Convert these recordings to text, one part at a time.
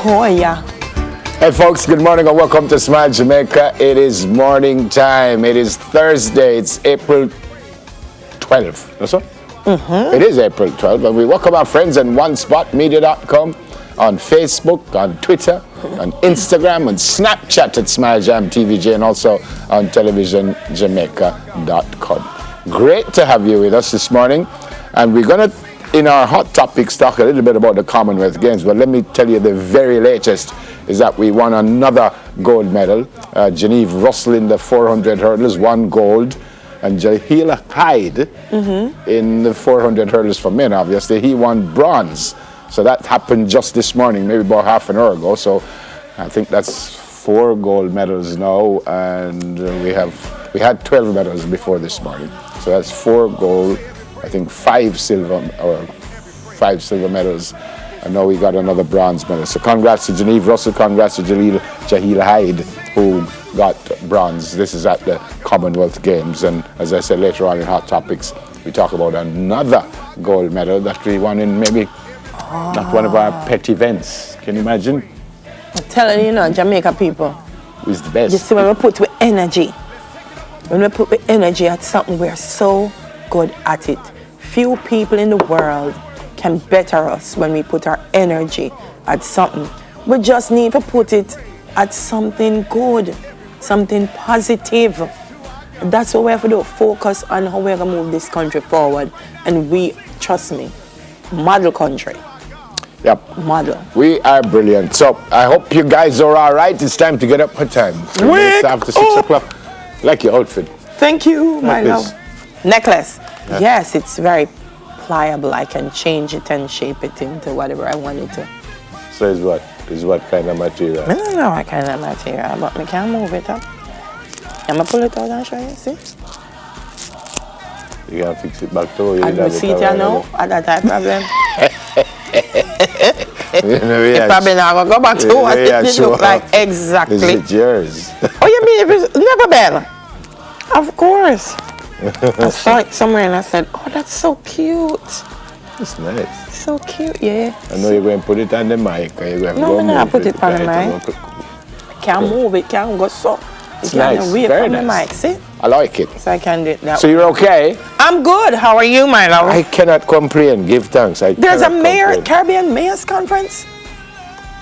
Ahoya. Hey folks, good morning and welcome to Smile Jamaica. It is morning time. It is Thursday. It's April 12th. That's what? It is April 12th, and we welcome our friends on onespotmedia.com, on Facebook, on Twitter, on Instagram, and Snapchat at Smile Jam TVJ, and also on televisionjamaica.com. Great to have you with us this morning, and we're going to, in our hot topics, talk a little bit about the Commonwealth Games. But let me tell you, the very latest is that we won another gold medal. Genevieve Russell in the 400 hurdles won gold, and Jahila Hyde in the 400 hurdles for men, obviously, he won bronze. So that happened just this morning, maybe about half an hour ago. So I think that's 4 gold medals now, and we had 12 medals before this morning. So that's 4 gold, I think 5 silver medals, and now we got another bronze medal. So congrats to Genevieve Russell, congrats to Jahila Hyde, who got bronze. This is at the Commonwealth Games, and as I said, later on in Hot Topics, we talk about another gold medal that we won in maybe not one of our pet events. Can you imagine? I'm telling you, Jamaica people. Who's the best? You see, when we put with energy, at something, we're so good at it. Few people in the world can better us when we put our energy at something. We just need to put it at something good, something positive. And that's what we have to do, focus on how we're going to move this country forward. And we, trust me, model country. Yep. Model. We are brilliant. So I hope you guys are all right. It's time to get up for time. 3 minutes after 6 o'clock. Like your outfit. Thank you, my love. Necklace. Yeah. Yes, it's very pliable. I can change it and shape it into whatever I want it to. So is what? Is what kind of material? I don't know what kind of material, but I can't move it up. I'm going to pull it out and show you, see? You can fix it back to you. I don't see it now. That's that problem. It probably not going to go back to what it look like exactly. Is it yours? Oh, you mean if it's never been? Of course. I saw it somewhere and I said, oh, that's so cute. It's nice. So cute, yeah. I know you're going to put it on the mic. You're going to no, I'm not put it on the mic. Can't move it, can't go so. It's nice, very nice. The mic, see? I like it. So I can do it now. So you're okay? I'm good. How are you, my love? I cannot complain. Give thanks. There's a Caribbean Mayors Conference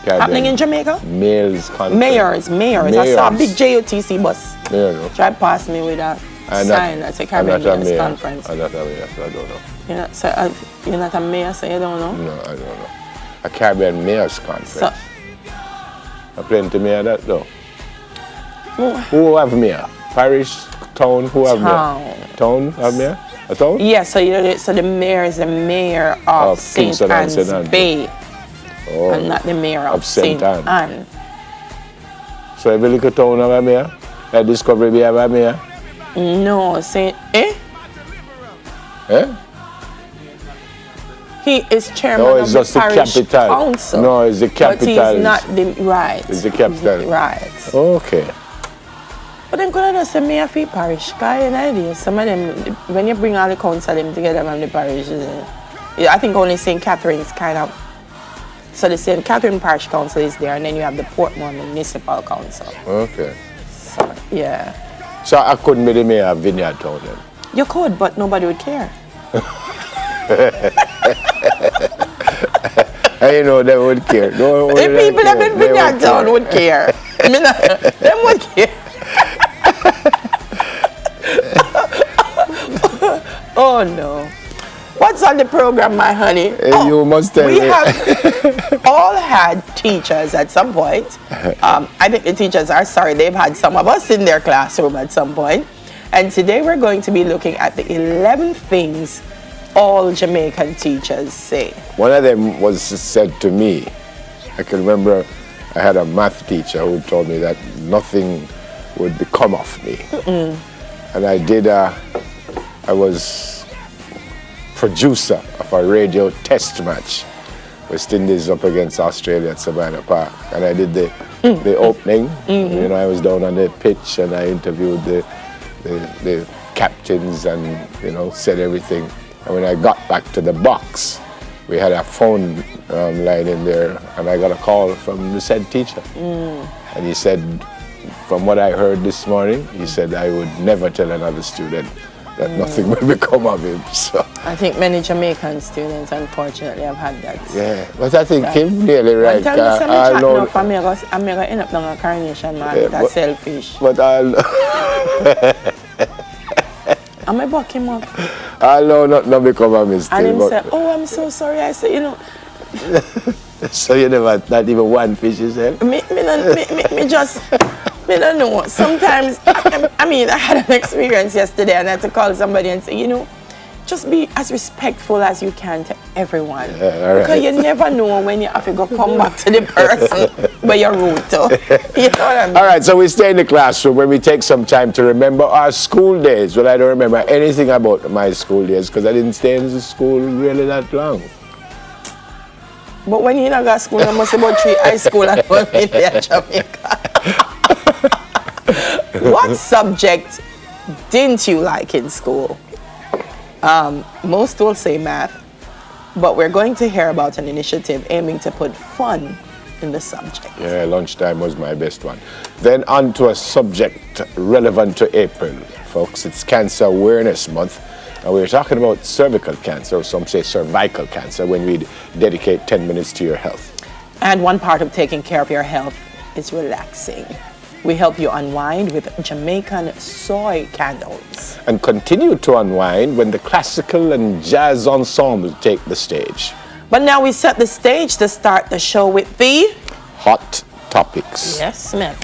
happening in Jamaica. Mayors Conference. Mayors. I saw a big JOTC bus. Yeah, tried past me with a sign that's a Caribbean Mayors Conference. I'm not a mayor, so I don't know. You're not a mayor, so you don't know? No, I don't know. A Caribbean Mayors Conference. So, I plan to mayor that though. Who have mayor? Parish, town, who have mayor? Town have mayor? A town? Yeah, so the mayor is the mayor of St. Anne's Bay. Oh, and not the mayor of St. Anne. So every little town have a mayor? Like Discovery Bay have a mayor? No, He is chairman of the parish council. No, it's the capital. But he's not the right. It's the capital. Right. Okay. But then could I just say me a fee parish? Guy an idea. Some of them, when you bring all the council them together from the parish, I think only St. Catherine's kind of. So the St. Catherine Parish Council is there, and then you have the Portmore Municipal Council. Okay. So, yeah. So I couldn't be the mayor of Vineyard Town then? You could, but nobody would care. I know they would care. The people that in Vineyard Town would care. Them would care. Oh no. What's on the program, my honey? You must tell me. We have all had teachers at some point. I think the teachers are sorry. They've had some of us in their classroom at some point. And today we're going to be looking at the 11 things all Jamaican teachers say. One of them was said to me. I can remember I had a math teacher who told me that nothing would become of me. And I was producer of a radio test match. West Indies up against Australia at Savannah Park. And I did the opening. You know, I was down on the pitch and I interviewed the captains and, you know, said everything. And when I got back to the box, we had a phone line in there, and I got a call from the said teacher. And he said, from what I heard this morning, he said I would never tell another student that nothing will become of him. So I think many Jamaican students, unfortunately, have had that. yeah, but I think him nearly right. Tell me some chat now for me, I'm going to end up down a coronation, man. Yeah, That's selfish. But I'll I'm going to buck him up. I'll know not become of him still. And him say, oh, I'm so sorry. I say, you know. So you never, not even one fish yourself? Me don't know. Sometimes, I mean, I had an experience yesterday and I had to call somebody and say, you know, just be as respectful as you can to everyone. Because you never know when you have to go come back to the person where you're rude to. You know what I mean? All right, so we stay in the classroom where we take some time to remember our school days. Well, I don't remember anything about my school days because I didn't stay in the school really that long. But when you not go to school, you must about 3 high school and 1 in Jamaica. What subject didn't you like in school? Most will say math, but we're going to hear about an initiative aiming to put fun in the subject. Yeah, lunchtime was my best one. Then on to a subject relevant to April, folks. It's Cancer Awareness Month. And we're talking about cervical cancer, or some say cervical cancer, when we dedicate 10 minutes to your health. And one part of taking care of your health is relaxing. We help you unwind with Jamaican soy candles. And continue to unwind when the classical and jazz ensemble take the stage. But now we set the stage to start the show with the Hot Topics. Yes, ma'am.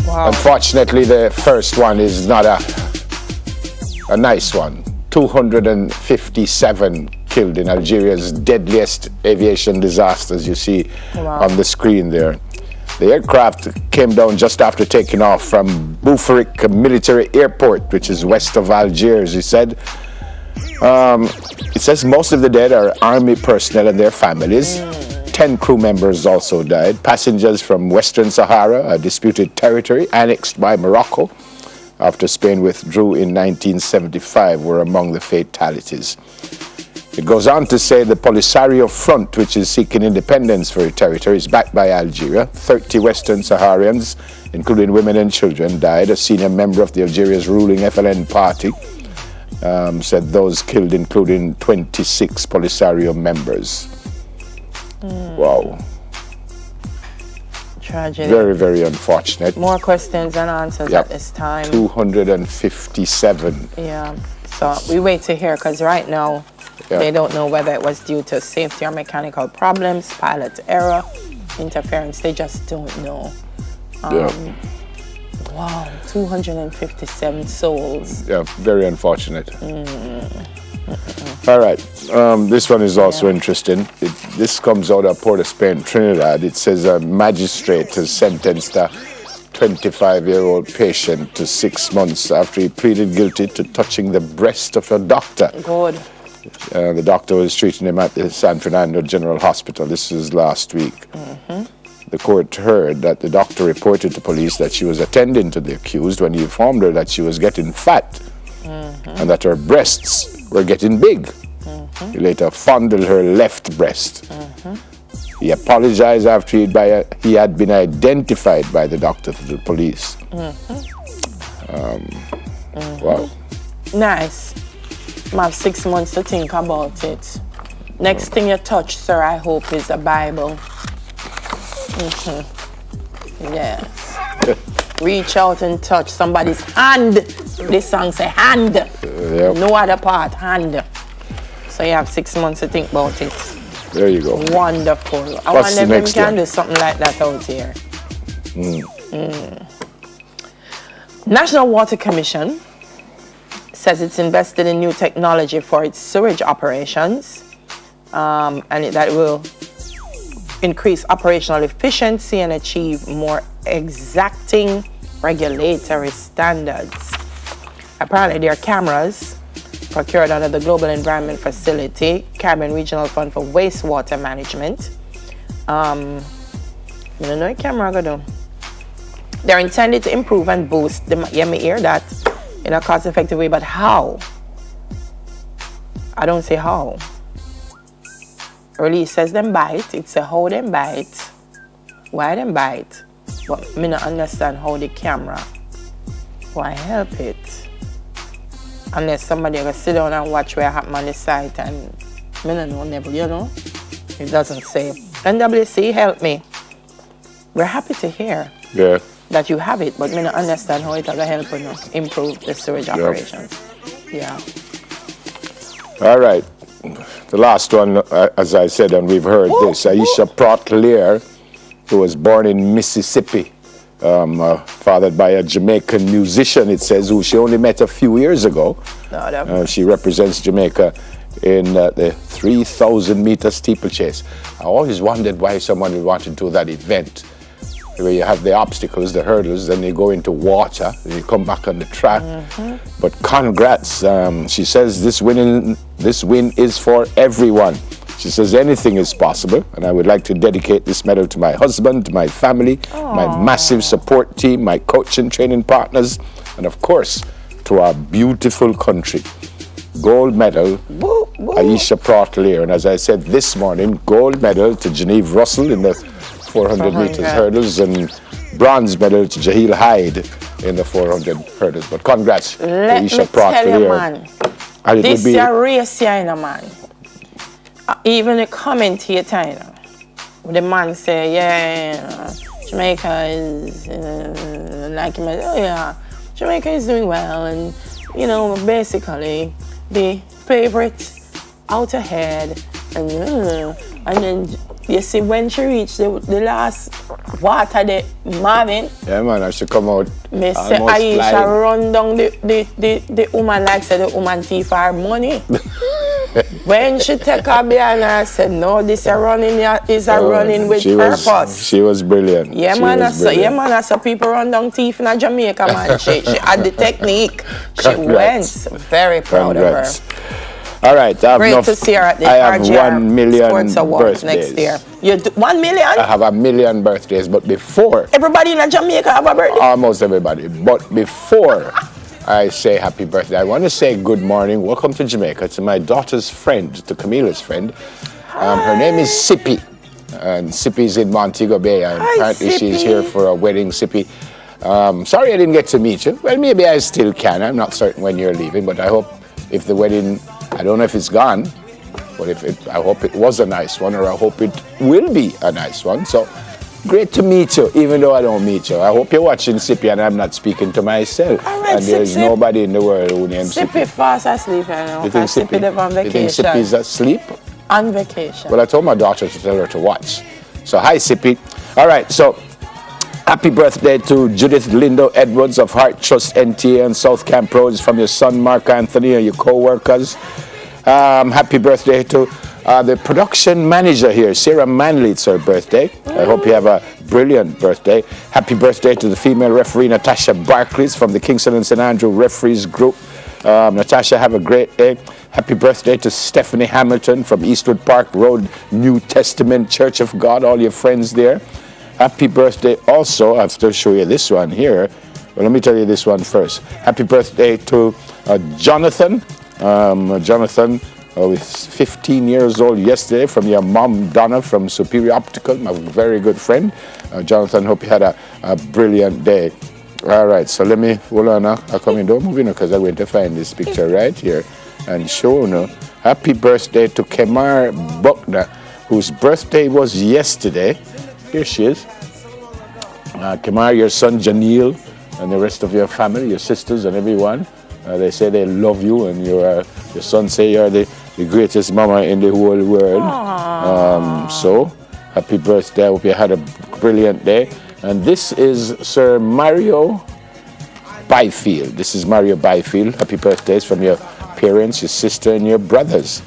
Wow. Unfortunately, the first one is not a nice one. 257 killed in Algeria's deadliest aviation disasters, you see on the screen there. The aircraft came down just after taking off from Boufarik Military Airport, which is west of Algiers, he said. It says most of the dead are army personnel and their families. 10 crew members also died. Passengers from Western Sahara, a disputed territory annexed by Morocco after Spain withdrew in 1975, were among the fatalities. It goes on to say the Polisario Front, which is seeking independence for its territory, is backed by Algeria. 30 Western Saharians, including women and children, died. A senior member of the Algeria's ruling FLN party said those killed including 26 Polisario members. Wow. Tragedy. Very, very unfortunate. More questions than answers at this time. 257. Yeah. So we wait to hear because right now they don't know whether it was due to safety or mechanical problems, pilot error, interference. They just don't know. Wow, 257 souls. Yeah, very unfortunate. All right, this one is also interesting. This comes out of Port-of-Spain, Trinidad. It says a magistrate has sentenced a 25-year-old patient to 6 months after he pleaded guilty to touching the breast of a doctor. Good. The doctor was treating him at the San Fernando General Hospital. This was last week. The court heard that the doctor reported to police that she was attending to the accused when he informed her that she was getting fat and that her breasts were getting big. He later fondled her left breast. He apologized after he had been identified by the doctor to the police. Wow. Nice. I have 6 months to think about it. Next thing you touch, sir, I hope, is the Bible. Yes. Reach out and touch somebody's hand. This song say hand. No other part, hand. So you have 6 months to think about it. There you go. Wonderful. I wonder if we can do something like that out here. National Water Commission says it's invested in new technology for its sewage operations, and that will increase operational efficiency and achieve more exacting regulatory standards. Apparently, there are cameras procured under the Global Environment Facility, Caribbean Regional Fund for Wastewater Management. I don't know what camera I go do. They're intended to improve and boost the, you may hear that, in a cost-effective way, but how? I don't say how. Really, it says them bite. It says how them bite, why them bite, but me not understand how the camera why help it. Unless somebody will sit down and watch what happen on the site, and me don't know, never, you know. It doesn't say. NWC, help me. We're happy to hear that you have it, but me not understand how it will help you know, improve the sewage operations. Yeah. All right. The last one, as I said, and we've heard this, Aisha Pratt-Lear, who was born in Mississippi, fathered by a Jamaican musician, it says, who she only met a few years ago. She represents Jamaica in the 3,000-meter steeplechase. I always wondered why someone would want to do that event, where you have the obstacles, the hurdles, then you go into water, and you come back on the track. But congrats. She says this win is for everyone. She says anything is possible, and I would like to dedicate this medal to my husband, to my family, my massive support team, my coach and training partners, and of course, to our beautiful country. Gold medal, Aisha Pratt-Lear. And as I said this morning, gold medal to Genevieve Russell in the 400 meters hurdles, and bronze medal to Jaheel Hyde in the 400 hurdles. But congrats to Aisha Pratt-Lear. This is a race here, you know, man. Even the commentator, you know, the man say, Jamaica is, like, Jamaica is doing well, and, you know, basically, the favorite out ahead, and then you see when she reached the last water, the Marvin. Yeah, man, I should come out. Me say Aisha run down the woman like said the woman thief her money. When she take her behind her, I said, no, this running with purpose. She was brilliant. Yeah, man, I saw people run down thief in Jamaica, man. She had the technique. She went. Very proud of her. All right, great to see her at the I have 1 million Sports Awards birthdays. Next year. You do 1 million? I have 1 million birthdays, but before... Everybody in Jamaica have a birthday? Almost everybody. But before I say happy birthday, I want to say good morning, welcome to Jamaica, to my daughter's friend, to Camila's friend. Her name is Sippy, and Sippy's in Montego Bay, and apparently Sippy. She's here for a wedding. Sippy, sorry I didn't get to meet you. Well, maybe I still can. I'm not certain when you're leaving, but I hope if the wedding... I don't know if it's gone, but I hope it was a nice one, or I hope it will be a nice one. So great to meet you, even though I don't meet you. I hope you're watching Sippy and I'm not speaking to myself. Right, and there's nobody in the world who names Sippy. Sippy fast asleep, you know. You think Sippy live on vacation. You think Sippy's asleep? On vacation. Well, I told my daughter to tell her to watch. So hi, Sippy. All right, so happy birthday to Judith Lindo Edwards of Heart Trust NTA and South Camp Road. From your son, Mark Anthony, and your co-workers. Happy birthday to the production manager here, Sarah Manley. It's her birthday. I hope you have a brilliant birthday. Happy birthday to the female referee, Natasha Barclays, from the Kingston and St. Andrew Referees Group. Natasha, have a great day. Happy birthday to Stephanie Hamilton from Eastwood Park Road, New Testament Church of God, all your friends there. Happy birthday also, I have to show you this one here. Well, let me tell you this one first. Happy birthday to Jonathan. Jonathan was 15 years old yesterday, from your mom, Donna, from Superior Optical, my very good friend. Jonathan, hope you had a brilliant day. All right, so let me, hold on now. I'll come in, don't move in because I'm going to find this picture right here and show you. Happy birthday to Kemar Buckner, whose birthday was yesterday. Here she is. Kemar, your son Janil, and the rest of your family, your sisters and everyone. They say they love you, and your son say you're the greatest mama in the whole world. So, happy birthday. I hope you had a brilliant day. And this is Sir Mario Byfield. This is Mario Byfield. Happy birthdays from your parents, your sister, and your brothers.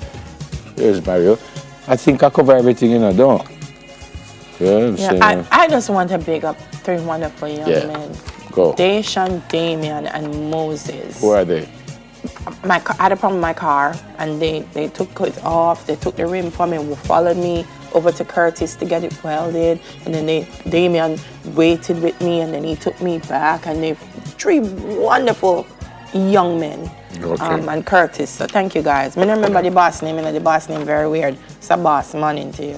Here's Mario. I think I cover everything in a door. I just want to big up three wonderful young men. Go. Deshaun, Damien, and Moses. Who are they? I had a problem with my car, and they took it off. They took the rim from me, followed me over to Curtis to get it welded, and then Damien waited with me, and then he took me back, and they 3 wonderful young men. Okay. And Curtis. So thank you guys. I don't remember the boss name, the boss name very weird. It's a boss morning to you.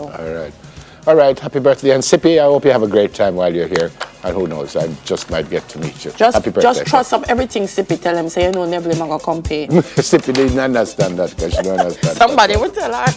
All right, happy birthday. And Sippy, I hope you have a great time while you're here. And who knows, I just might get to meet you. Happy birthday. Just trust up everything Sippy tell him, say, you know, never going to come pay. Sippy didn't understand that because she don't understand. Somebody will tell her.